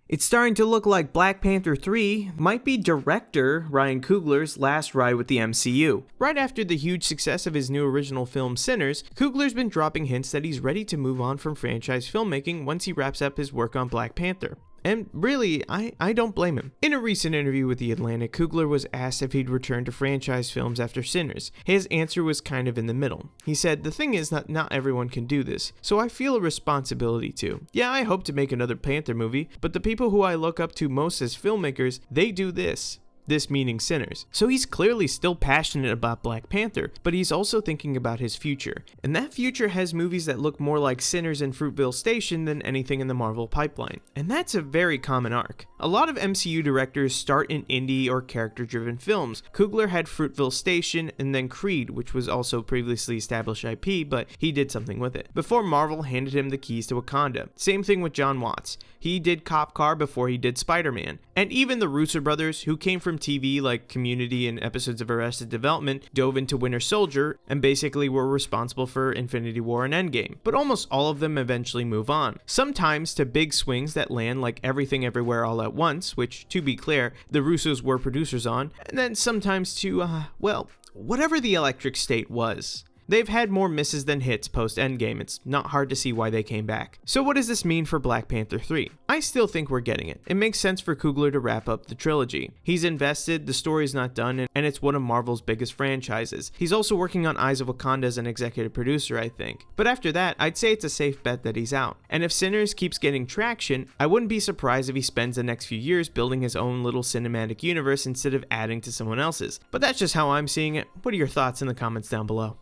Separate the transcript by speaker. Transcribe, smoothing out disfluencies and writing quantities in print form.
Speaker 1: It's starting to look like Black Panther 3 might be director Ryan Coogler's last ride with the MCU. Right after the huge success of his new original film Sinners, Coogler's been dropping hints that he's ready to move on from franchise filmmaking once he wraps up his work on Black Panther. And really, I don't blame him. In a recent interview with The Atlantic, Coogler was asked if he'd return to franchise films after Sinners. His answer was kind of in the middle. He said, "The thing is that not everyone can do this, so I feel a responsibility to. Yeah, I hope to make another Panther movie, but the people who I look up to most as filmmakers, they do this." This meaning Sinners. So he's clearly still passionate about Black Panther, but he's also thinking about his future. And that future has movies that look more like Sinners and Fruitvale Station than anything in the Marvel pipeline. And that's a very common arc. A lot of MCU directors start in indie or character-driven films. Coogler had Fruitvale Station and then Creed, which was also previously established IP, but he did something with it, before Marvel handed him the keys to Wakanda. Same thing with John Watts. He did Cop Car before he did Spider-Man. And even the Russo brothers, who came from TV like Community and episodes of Arrested Development, dove into Winter Soldier and basically were responsible for Infinity War and Endgame. But almost all of them eventually move on. Sometimes to big swings that land like Everything Everywhere All at Once, which, to be clear, the Russos were producers on, and then sometimes to, whatever the Electric State was. They've had more misses than hits post-Endgame. It's not hard to see why they came back. So what does this mean for Black Panther 3? I still think we're getting it. It makes sense for Coogler to wrap up the trilogy. He's invested, the story's not done, and it's one of Marvel's biggest franchises. He's also working on Eyes of Wakanda as an executive producer, I think. But after that, I'd say it's a safe bet that he's out. And if Sinners keeps getting traction, I wouldn't be surprised if he spends the next few years building his own little cinematic universe instead of adding to someone else's. But that's just how I'm seeing it. What are your thoughts in the comments down below?